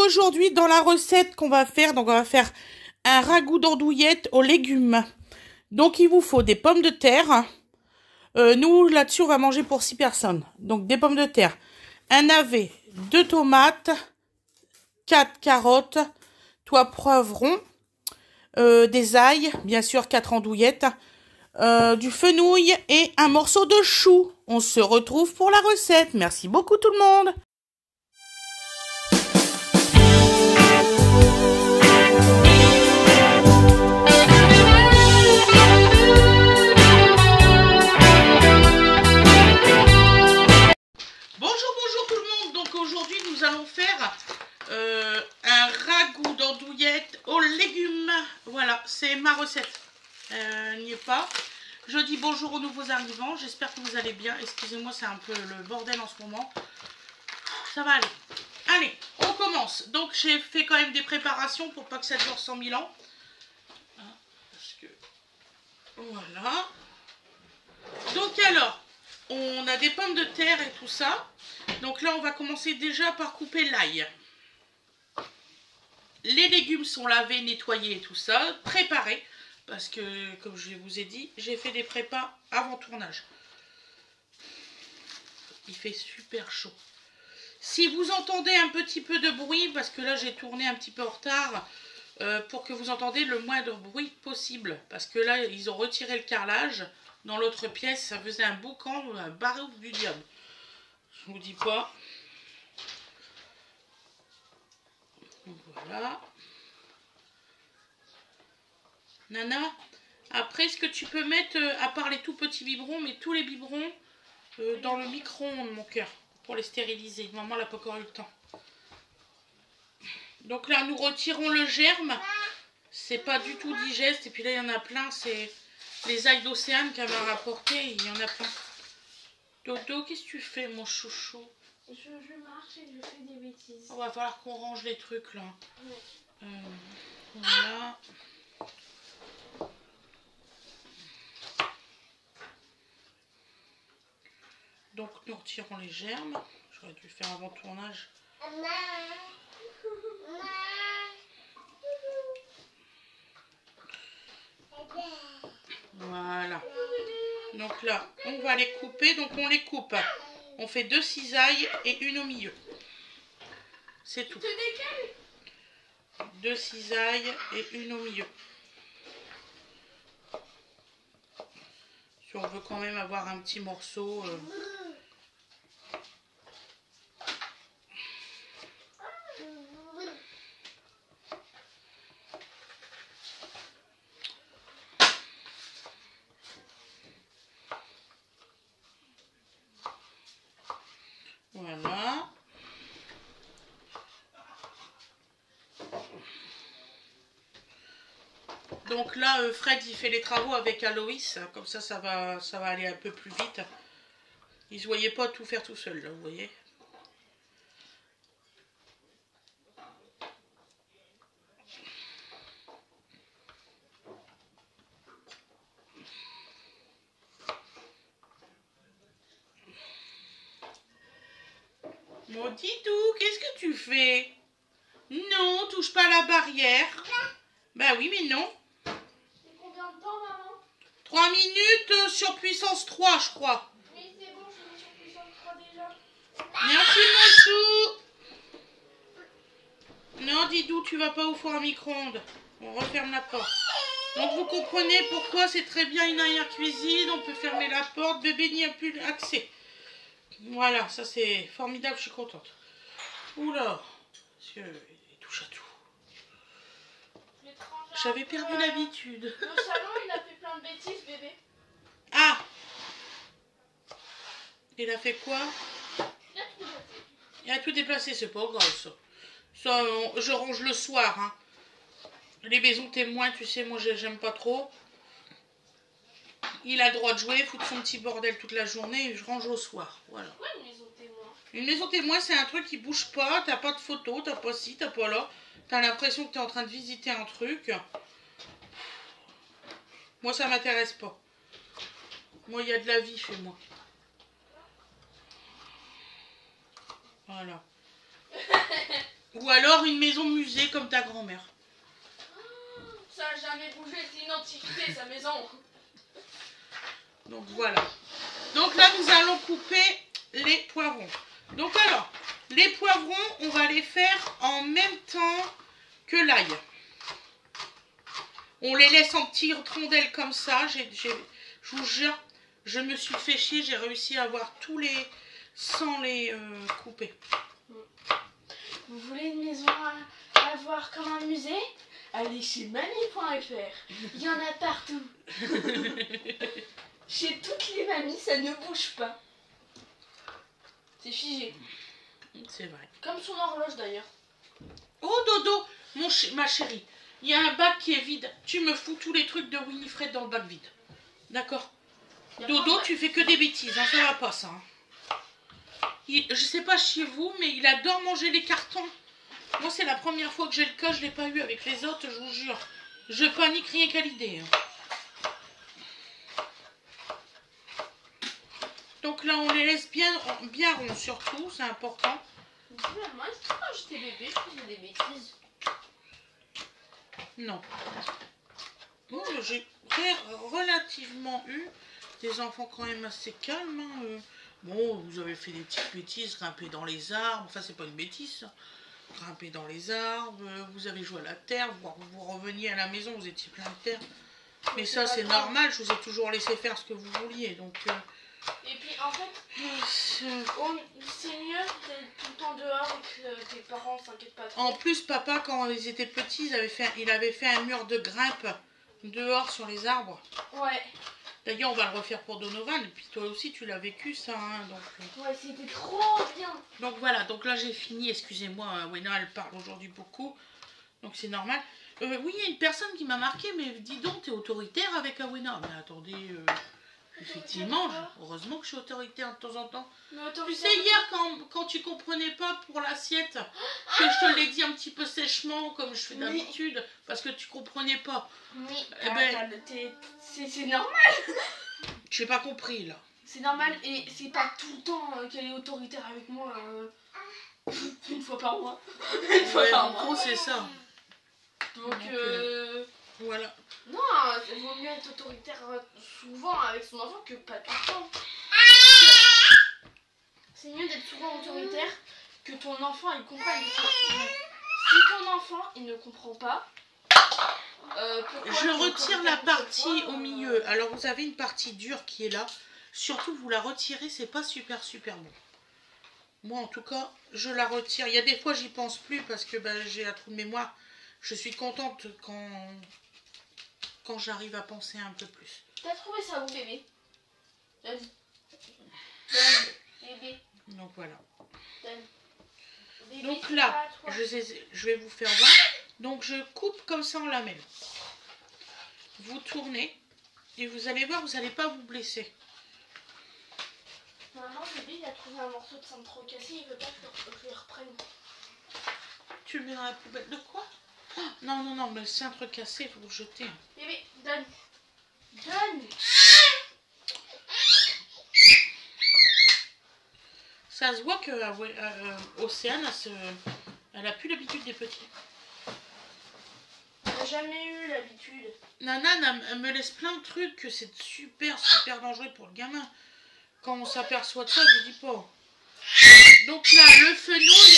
aujourd'hui, dans la recette qu'on va faire, donc on va faire un ragoût d'andouillette aux légumes. Donc, il vous faut des pommes de terre. Nous, là-dessus, on va manger pour 6 personnes. Donc, des pommes de terre, un navet, 2 tomates, 4 carottes, 3 poivrons, des ails, bien sûr 4 andouillettes, du fenouil et un morceau de chou. On se retrouve pour la recette. Merci beaucoup tout le monde. Bonjour tout le monde. Donc aujourd'hui nous allons faire un ragoût d'andouillettes aux légumes. Voilà, c'est ma recette. N'y est pas. Je dis bonjour aux nouveaux arrivants. J'espère que vous allez bien. Excusez-moi, c'est un peu le bordel en ce moment. Ça va aller. Allez, on commence. Donc j'ai fait quand même des préparations pour pas que ça dure 100 000 ans. Parce que voilà. Donc alors, on a des pommes de terre et tout ça. Donc là, on va commencer déjà par couper l'ail. Les légumes sont lavés, nettoyés et tout ça, préparés. Parce que, comme je vous ai dit, j'ai fait des prépas avant tournage. Il fait super chaud. Si vous entendez un petit peu de bruit, parce que là, j'ai tourné un petit peu en retard, pour que vous entendez le moins de bruit possible. Parce que là, ils ont retiré le carrelage. Dans l'autre pièce, ça faisait un boucan, un barouf du diable. Je vous dis pas. Voilà. Nana, après, ce que tu peux mettre, à part les tout petits biberons, mais tous les biberons dans le micro-ondes, mon cœur, pour les stériliser. Maman, elle n'a pas encore eu le temps. Donc là, nous retirons le germe. C'est pas du tout digeste. Et puis là, il y en a plein. C'est les ails d'Océane qu'elle m'a rapporté. Il y en a plein. Dodo, qu'est-ce que tu fais, mon chouchou? Je marche et je fais des bêtises. On va falloir qu'on range les trucs, là. Ouais. Voilà. Donc, nous retirons les germes. J'aurais dû le faire avant tournage. Voilà. Donc là, on va les couper. Donc, on les coupe. On fait 2 cisailles et une au milieu. C'est tout. 2 cisailles et une au milieu. Si on veut quand même avoir un petit morceau. Voilà. Donc là, Fred, il fait les travaux avec Aloïs. Comme ça va aller un peu plus vite. Il ne se voyait pas tout faire tout seul, là, vous voyez. Mon Didou, qu'est-ce que tu fais? Non, touche pas la barrière. Bah oui, mais non. Combien de temps, maman? 3 minutes sur puissance 3, je crois. Oui, c'est bon, je suis sur puissance 3 déjà. Merci, mon chou. Non, Didou, tu vas pas au four à micro-ondes. On referme la porte. Donc, vous comprenez pourquoi c'est très bien une arrière-cuisine. On peut fermer la porte. Bébé n'y a plus accès. Voilà, ça c'est formidable, je suis contente. Oula, monsieur, il touche à tout. J'avais perdu l'habitude. Le salon, il a fait plein de bêtises, bébé. Ah! Il a fait quoi? Il a tout déplacé, c'est pas grave ça. Ça, je range le soir. Hein. Les maisons témoins, tu sais, moi j'aime pas trop. Il a le droit de jouer, foutre son petit bordel toute la journée et je range au soir. Voilà. Pourquoi une maison témoin? Une maison témoin, c'est un truc qui bouge pas, t'as pas de photos, t'as pas ci, t'as pas là. T'as l'impression que t'es en train de visiter un truc. Moi, ça m'intéresse pas. Moi, il y a de la vie chez moi. Voilà. Ou alors une maison musée comme ta grand-mère. Ça a jamais bougé, c'est une antiquité sa maison. Donc voilà. Donc là, nous allons couper les poivrons. Donc alors, les poivrons, on va les faire en même temps que l'ail. On les laisse en petites rondelles comme ça. Je vous jure, je me suis fait chier. J'ai réussi à avoir tous les... sans les couper. Vous voulez une maison à voir comme un musée? Allez chez mamie.fr. Il y en a partout. Chez toutes les mamies, ça ne bouge pas. C'est figé. C'est vrai. Comme son horloge d'ailleurs. Oh Dodo, ma chérie, il y a un bac qui est vide. Tu me fous tous les trucs de Winifred dans le bac vide. D'accord? Dodo, tu fais que des bêtises, hein, ça va pas ça. Hein. Je sais pas chez vous, mais il adore manger les cartons. Moi, c'est la première fois que j'ai le cas, je l'ai pas eu avec les autres, je vous jure. Je panique rien qu'à l'idée. Hein. Donc là, on les laisse bien ronds surtout, c'est important. Moi, quand j'étais bébé, je faisais des bêtises. Non. Bon, j'ai relativement eu des enfants quand même assez calmes. Hein. Bon, vous avez fait des petites bêtises, grimper dans les arbres. Enfin, c'est pas une bêtise, ça. Grimper dans les arbres, vous avez joué à la terre, vous reveniez à la maison, vous étiez plein de terre. Mais ça, c'est normal, je vous ai toujours laissé faire ce que vous vouliez. Donc, et puis, en fait, c'est mieux d'être tout le temps dehors et que tes parents s'inquiètent pas trop. En plus, papa, quand ils étaient petits, il avait fait un mur de grimpe dehors sur les arbres. Ouais. D'ailleurs, on va le refaire pour Donovan. Et puis toi aussi, tu l'as vécu, ça. Hein, donc, ouais, c'était trop bien. Donc voilà, donc là, j'ai fini. Excusez-moi, Wena, elle parle aujourd'hui beaucoup. Donc c'est normal. Oui, il y a une personne qui m'a marqué, mais dis donc, t'es autoritaire avec Awena. Mais attendez, effectivement, heureusement que je suis autoritaire de temps en temps. Tu sais, hier, quand tu comprenais pas pour l'assiette, que je te l'ai dit un petit peu sèchement, comme je fais d'habitude, parce que tu comprenais pas. Oui, eh ben, c'est normal. Je n'ai pas compris, là. C'est normal, et c'est pas tout le temps qu'elle est autoritaire avec moi. Une fois par mois. Une fois par mois. En gros, c'est ça. Donc, voilà. non, il vaut mieux être autoritaire souvent avec son enfant que pas tout le temps. C'est mieux d'être souvent autoritaire que ton enfant il comprenne. Si ton enfant il ne comprend pas, je retire la partie au milieu. Alors vous avez une partie dure qui est là. Surtout vous la retirez, c'est pas super bon. Moi en tout cas, je la retire. Il y a des fois j'y pense plus parce que j'ai un trou de mémoire. Je suis contente quand j'arrive à penser un peu plus. T'as trouvé ça où, bébé? Bébé. Donc voilà. Bébé, donc là, je vais vous faire voir. Donc je coupe comme ça en lamelles. Vous tournez et vous allez voir, vous n'allez pas vous blesser. Maman, bébé, il a trouvé un morceau de cintre cassé, il veut pas que je le reprenne. Tu le mets dans la poubelle de quoi? Non, non, non, mais le cintre cassé, il faut le jeter. Bébé, donne. Donne. Ça se voit que Océane, elle a plus l'habitude des petits. Elle n'a jamais eu l'habitude. Nana, elle me laisse plein de trucs que c'est super dangereux pour le gamin. Quand on s'aperçoit de ça, je dis pas. Donc là, le fenouil.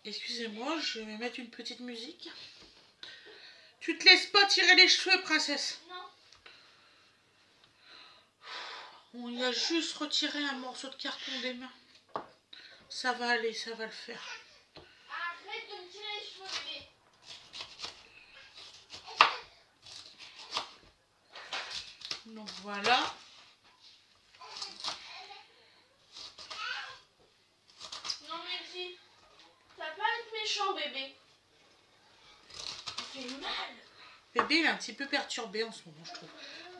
Excusez-moi, je vais mettre une petite musique. Tu te laisses pas tirer les cheveux, princesse? Non. On y a juste retiré un morceau de carton des mains. Ça va aller, ça va le faire. Arrête de me tirer les cheveux, bébé. Donc voilà. Non, merci. Ça va pas être méchant, bébé. Ça fait mal. Bébé, il est un petit peu perturbé en ce moment, je trouve.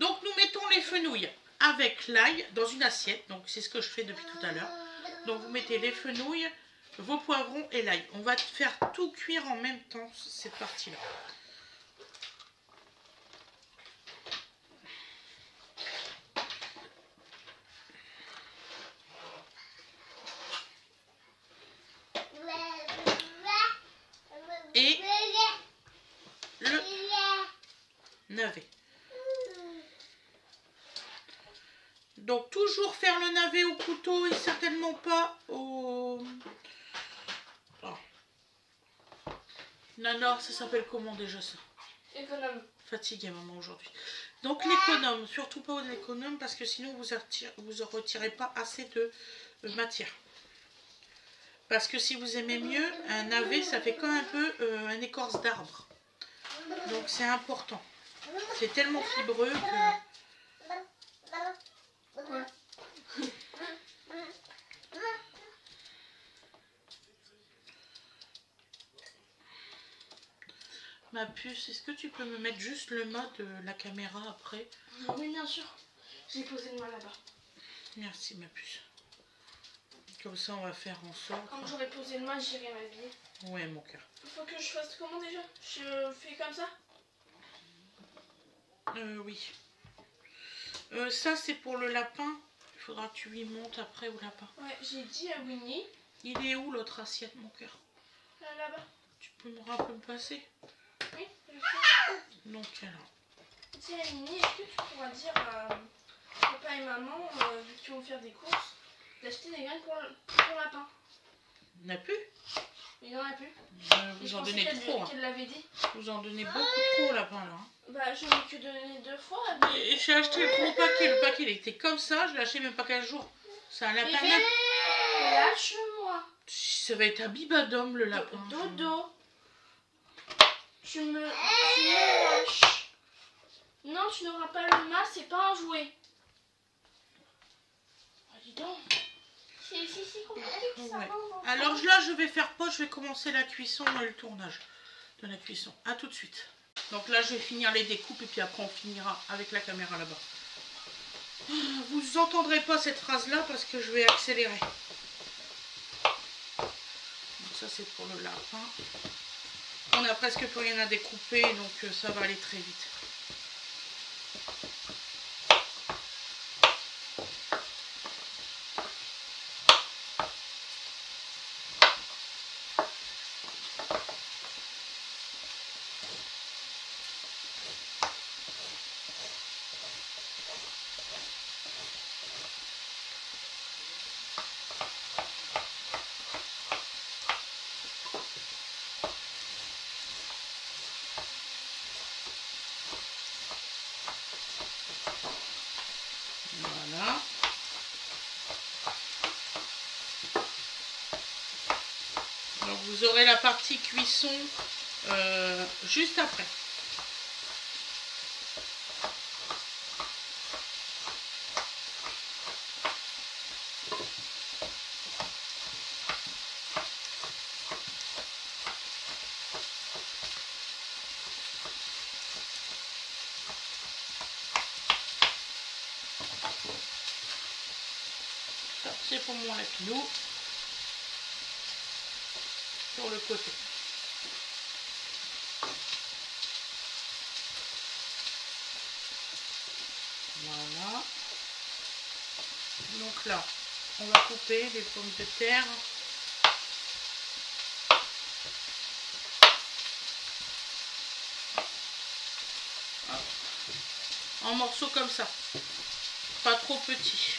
Donc, nous mettons les fenouilles avec l'ail dans une assiette. Donc, c'est ce que je fais depuis tout à l'heure. Donc, vous mettez les fenouilles, vos poivrons et l'ail. On va faire tout cuire en même temps, cette partie-là. couteau est certainement pas au... Oh. Non, ça s'appelle comment déjà ça? Économe. Fatiguée maman aujourd'hui. Donc l'économe, surtout pas l'économe parce que sinon vous en retirez pas assez de matière. Parce que si vous aimez mieux, un navet ça fait comme un peu un écorce d'arbre. Donc c'est important. C'est tellement fibreux que... Quoi? Ma puce, est-ce que tu peux me mettre juste le mode de la caméra après? Oui, bien sûr. J'ai posé le main là-bas. Merci ma puce. Comme ça on va faire en sorte. Quand j'aurai posé le main, j'irai m'habiller. Ouais mon cœur. Il faut que je fasse comment déjà? Je fais comme ça? Oui. Ça c'est pour le lapin. Il faudra que tu lui montes après au lapin. Ouais, j'ai dit à Winnie. Il est où l'autre assiette mon cœur? Là-bas. Tu peux me rappeler me passer? Oui, je sais. Donc alors. Dis à Winnie, est-ce que tu pourras dire à papa et maman, vu qu'ils vont faire des courses, d'acheter des graines pour lapin? Il n'y en a plus? Il n'y en a plus. Vous en donnez trop. qu'elle l'avait dit. Vous en donnez beaucoup trop au lapin là. Bah j'en ai que donné 2 fois. Et j'ai acheté le gros paquet. Le paquet il était comme ça. Je l'ai acheté même pas 15 jours. C'est un lapin. Lâche-moi. Ça va être un bibadome le lapin. Dodo. Tu me lâches. Non, tu n'auras pas le mât, c'est pas un jouet. Ah, dis donc. C'est compliqué ça. Ouais. Alors là, je vais faire pause. Je vais commencer la cuisson et le tournage de la cuisson. A tout de suite. Donc là, je vais finir les découpes et puis après, on finira avec la caméra là-bas. Vous entendrez pas cette phrase-là parce que je vais accélérer. Donc ça, c'est pour le lapin. On a presque plus rien à découper, donc ça va aller très vite. Voilà. Donc vous aurez la partie cuisson juste après. C'est pour mon lapinou sur le côté. Voilà. Donc là, on va couper les pommes de terre. En morceaux comme ça. Pas trop petits.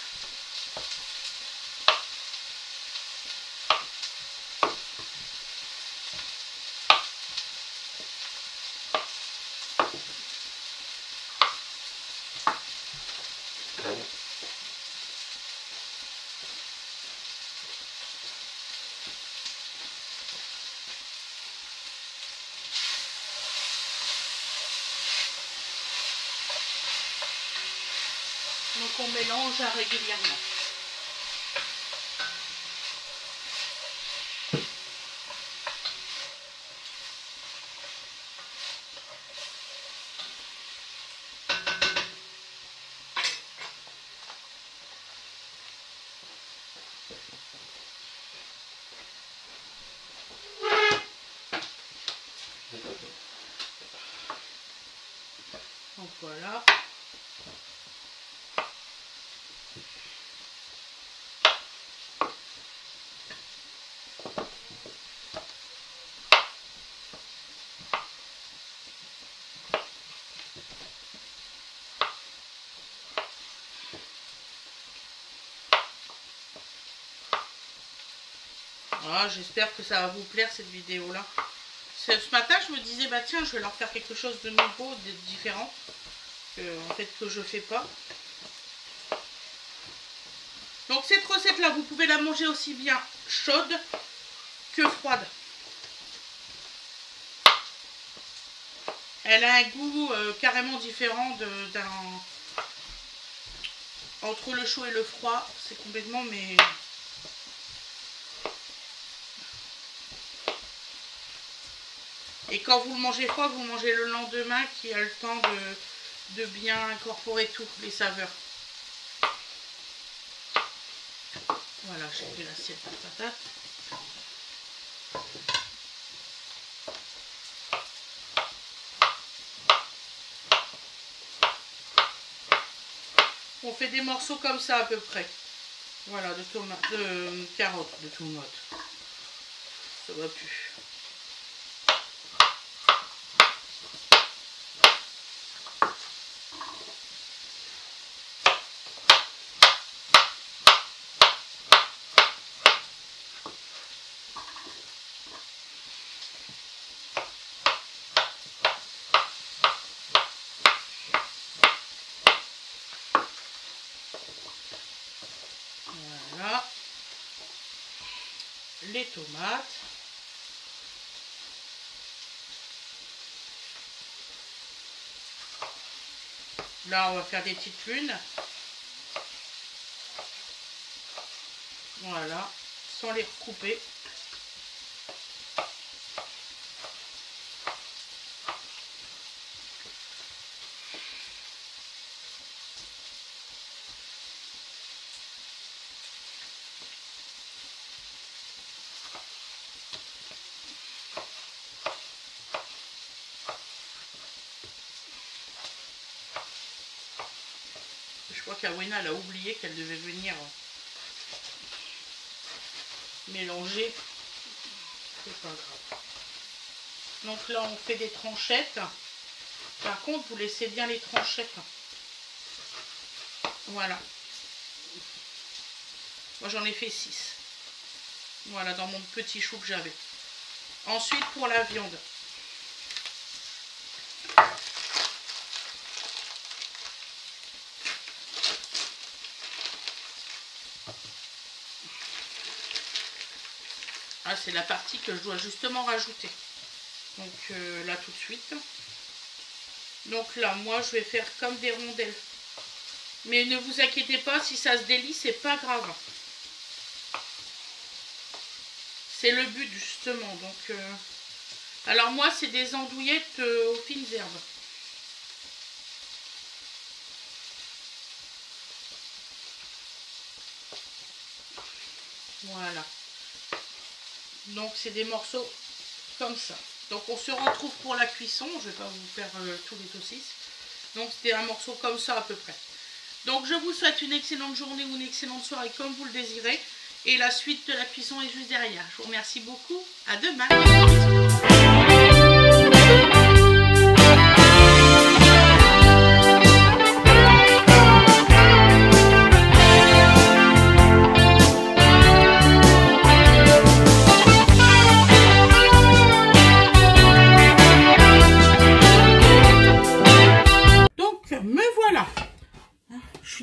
Donc on mélange régulièrement. Donc voilà. Ah, j'espère que ça va vous plaire cette vidéo là. Ce matin je me disais bah tiens je vais leur faire quelque chose de nouveau, de différent. En fait que je fais pas. Donc cette recette là vous pouvez la manger aussi bien chaude que froide. Elle a un goût carrément différent entre le chaud et le froid. C'est complètement mais... Et quand vous le mangez froid, vous mangez le lendemain qui a le temps de bien incorporer tout, les saveurs. Voilà, j'ai fait l'assiette à patates. On fait des morceaux comme ça à peu près. Voilà, de carottes, de tomates. Ça va plus. Voilà. Les tomates. Là, on va faire des petites lunes. Voilà, sans les recouper. Je crois qu'Awena elle a oublié qu'elle devait venir mélanger. C'est pas grave. Donc là on fait des tranchettes. Par contre vous laissez bien les tranchettes. Voilà. Moi j'en ai fait 6. Voilà, dans mon petit chou que j'avais. Ensuite pour la viande. Ah, c'est la partie que je dois justement rajouter. Donc là tout de suite. Donc là, moi je vais faire comme des rondelles. Mais ne vous inquiétez pas, si ça se délie, c'est pas grave. C'est le but justement. Donc, alors moi c'est des andouillettes aux fines herbes. Voilà. Donc c'est des morceaux comme ça. Donc on se retrouve pour la cuisson. Je ne vais pas vous faire tous les saucisses. Donc c'était un morceau comme ça à peu près. Donc je vous souhaite une excellente journée ou une excellente soirée comme vous le désirez. Et la suite de la cuisson est juste derrière. Je vous remercie beaucoup. À demain.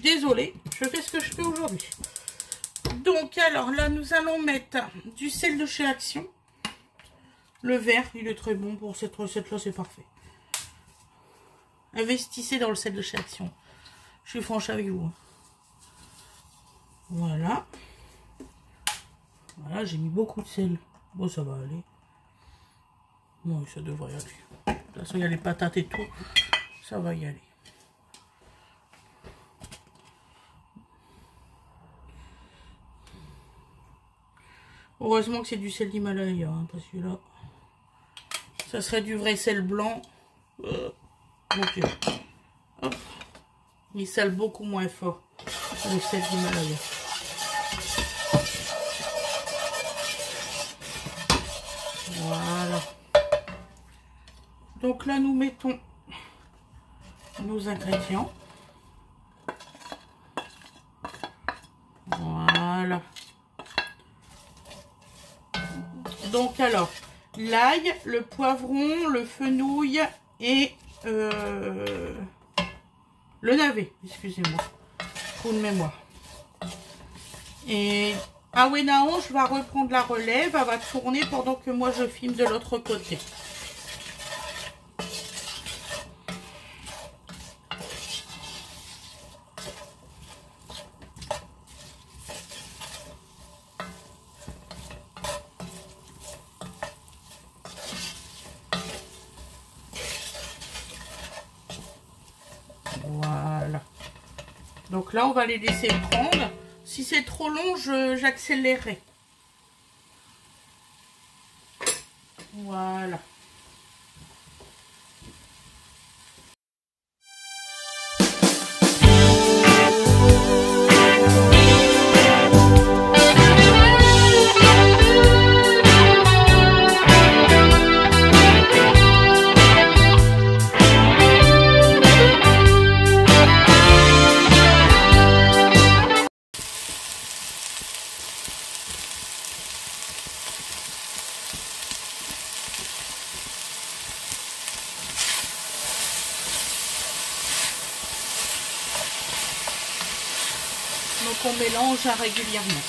Désolée, je fais ce que je fais aujourd'hui. Donc alors là nous allons mettre du sel de chez Action. Le vert, il est très bon pour cette recette là, c'est parfait. Investissez dans le sel de chez Action. Je suis franche avec vous. Voilà. Voilà, j'ai mis beaucoup de sel. Bon, ça va aller. Non, ça devrait aller. De toute façon, il y a les patates et tout. Ça va y aller. Heureusement que c'est du sel d'Himalaya, hein, parce que là, ça serait du vrai sel blanc. Mon Dieu. Hop. Il sale beaucoup moins fort que le sel d'Himalaya. Voilà. Donc là, nous mettons nos ingrédients. Voilà. alors, l'ail, le poivron, le fenouil et le navet. Excusez-moi, trou de mémoire. Et Awena Ange va reprendre la relève, elle va tourner pendant que moi je filme de l'autre côté. Voilà. Donc là, on va les laisser prendre. Si c'est trop long, j'accélérerai. Voilà. Donc on mélange régulièrement.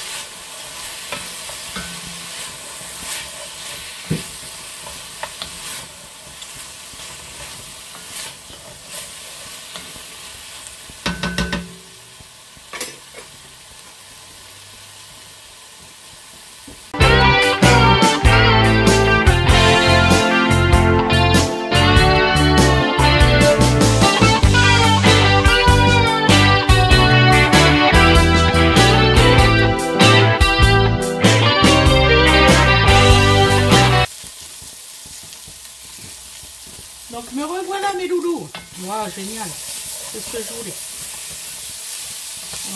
Donc me revoilà mes loulous. Waouh, génial. C'est ce que je voulais.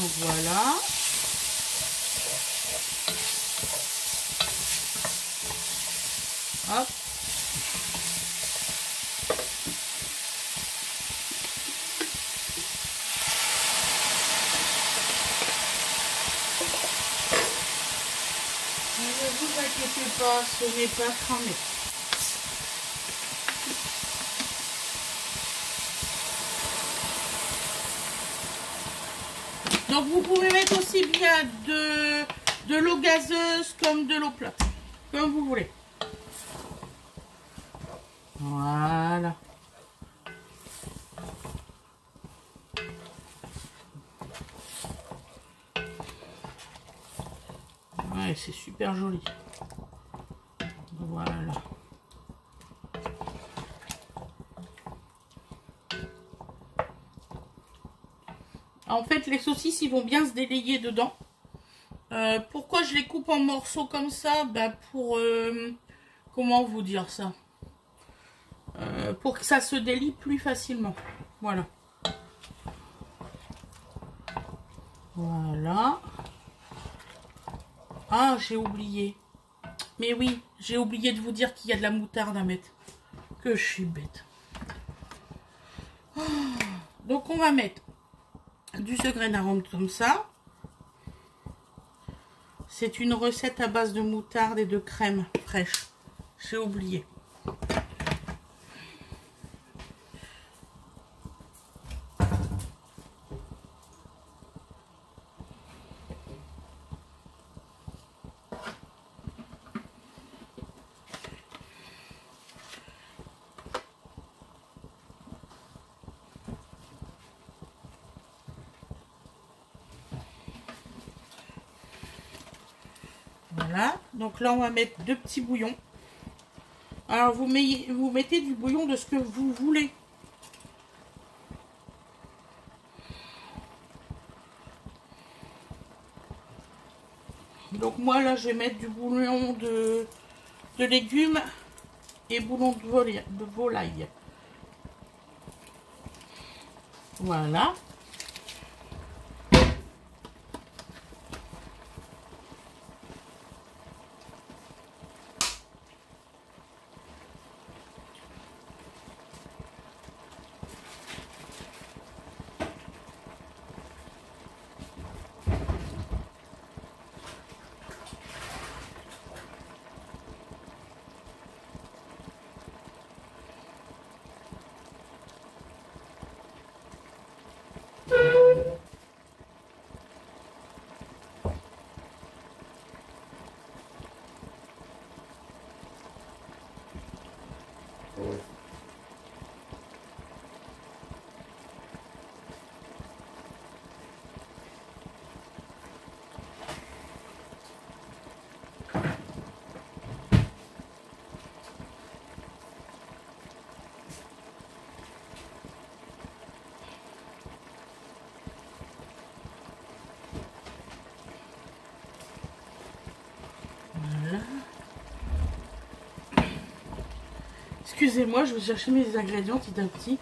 Donc voilà. Hop. Ne vous inquiétez pas, ce n'est pas cramé. Donc vous pouvez mettre aussi bien de l'eau gazeuse comme de l'eau plate, comme vous voulez. Voilà. Ouais, c'est super joli. Voilà. En fait, les saucisses, ils vont bien se délayer dedans. Pourquoi je les coupe en morceaux comme ça? Pour... comment vous dire ça? Pour que ça se délie plus facilement. Voilà. Voilà. Ah, j'ai oublié. Mais oui, j'ai oublié de vous dire qu'il y a de la moutarde à mettre. Que je suis bête. Donc, on va mettre du secret d'arôme comme ça. C'est une recette à base de moutarde et de crème fraîche. J'ai oublié. Voilà, donc là on va mettre 2 petits bouillons. Alors vous mettez du bouillon de ce que vous voulez. Donc moi là je vais mettre du bouillon de légumes et bouillon de volaille. Voilà. Excusez-moi, je vais chercher mes ingrédients petit à petit.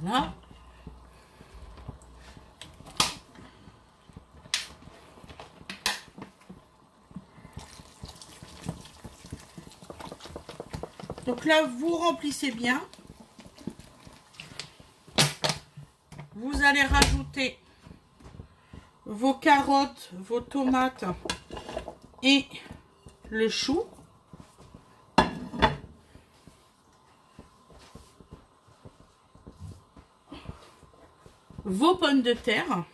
Voilà. Donc là, vous remplissez bien. Vous allez rajouter vos carottes, vos tomates et le chou. Vos pommes de terre.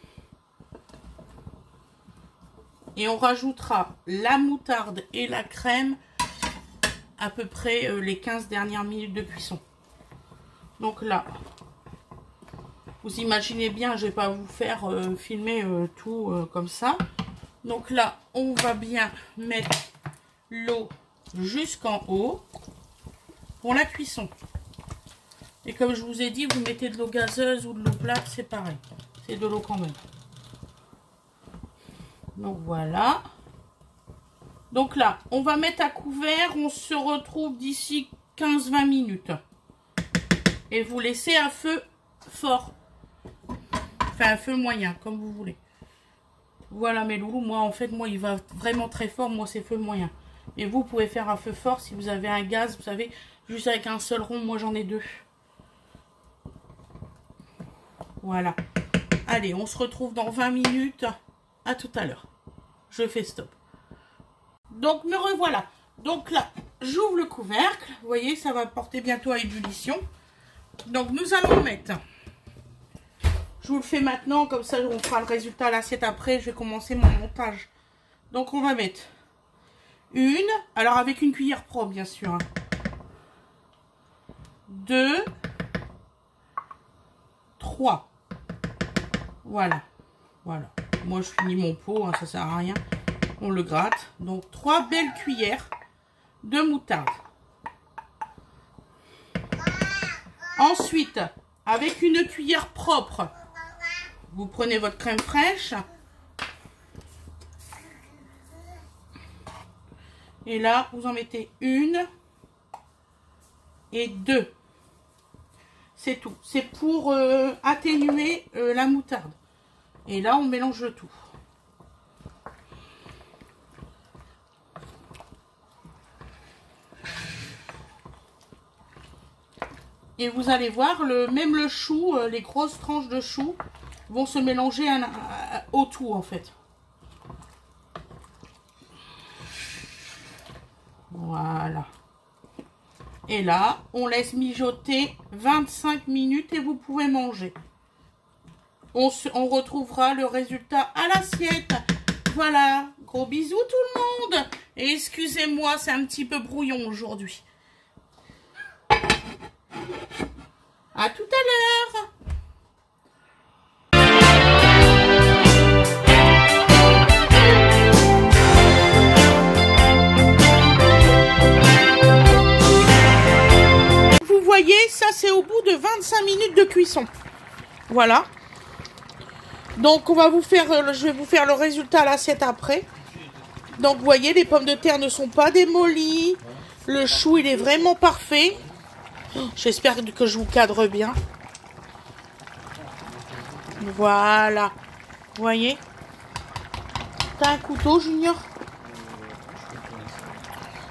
Et on rajoutera la moutarde et la crème à peu près les 15 dernières minutes de cuisson. Donc là, vous imaginez bien, je ne vais pas vous faire filmer tout comme ça. Donc là, on va bien mettre l'eau jusqu'en haut pour la cuisson. Et comme je vous ai dit, vous mettez de l'eau gazeuse ou de l'eau plate, c'est pareil. C'est de l'eau quand même. Donc voilà. Donc là, on va mettre à couvert. On se retrouve d'ici 15-20 minutes. Et vous laissez à feu fort. Enfin, un feu moyen, comme vous voulez. Voilà mes loulous. Moi, en fait, moi, il va vraiment très fort. Moi, c'est feu moyen. Et vous pouvez faire un feu fort si vous avez un gaz. Vous savez, juste avec un seul rond. Moi, j'en ai 2. Voilà. Allez, on se retrouve dans 20 minutes. À tout à l'heure. Je fais stop. Donc, me revoilà. Donc là, j'ouvre le couvercle. Vous voyez, ça va porter bientôt à ébullition. Donc, nous allons mettre... Je vous le fais maintenant, comme ça, on fera le résultat à l'assiette après. Je vais commencer mon montage. Donc, on va mettre une. Alors, avec une cuillère propre, bien sûr. 2, 3. Voilà. Voilà. Moi, je finis mon pot, hein, ça sert à rien. On le gratte. Donc, 3 belles cuillères de moutarde. Ensuite, avec une cuillère propre, vous prenez votre crème fraîche. Et là, vous en mettez 1 et 2. C'est tout. C'est pour atténuer la moutarde. Et là, on mélange le tout. Et vous allez voir, même le chou, les grosses tranches de chou vont se mélanger au tout en fait. Voilà. Et là, on laisse mijoter 25 minutes et vous pouvez manger. On retrouvera le résultat à l'assiette. Voilà. Gros bisous tout le monde. Et excusez-moi, c'est un petit peu brouillon aujourd'hui. À tout à l'heure. Vous voyez, ça c'est au bout de 25 minutes de cuisson. Voilà. Donc on va vous faire, je vais vous faire le résultat à l'assiette après. Donc vous voyez, les pommes de terre ne sont pas démolies. Le chou, il est vraiment parfait. J'espère que je vous cadre bien. Voilà. Vous voyez? T'as un couteau, Junior?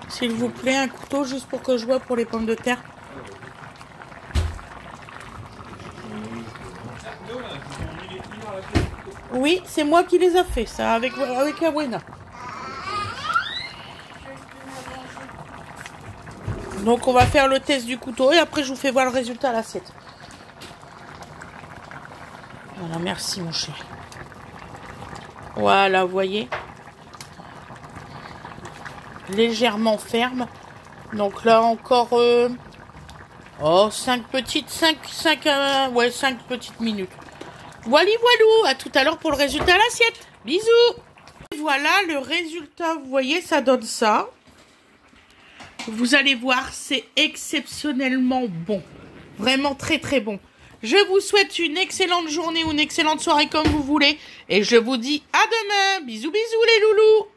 S'il vous plaît, un couteau juste pour que je vois pour les pommes de terre. Oui, c'est moi qui les a fait, ça, avec Awena. Donc on va faire le test du couteau et après je vous fais voir le résultat à l'assiette. Voilà, merci mon chéri. Voilà, vous voyez. Légèrement ferme. Donc là encore 5 petites minutes. Voilà, à tout à l'heure pour le résultat à l'assiette. Bisous. Et voilà le résultat, vous voyez, ça donne ça. Vous allez voir, c'est exceptionnellement bon. Vraiment très très bon. Je vous souhaite une excellente journée ou une excellente soirée comme vous voulez. Et je vous dis à demain. Bisous bisous les loulous.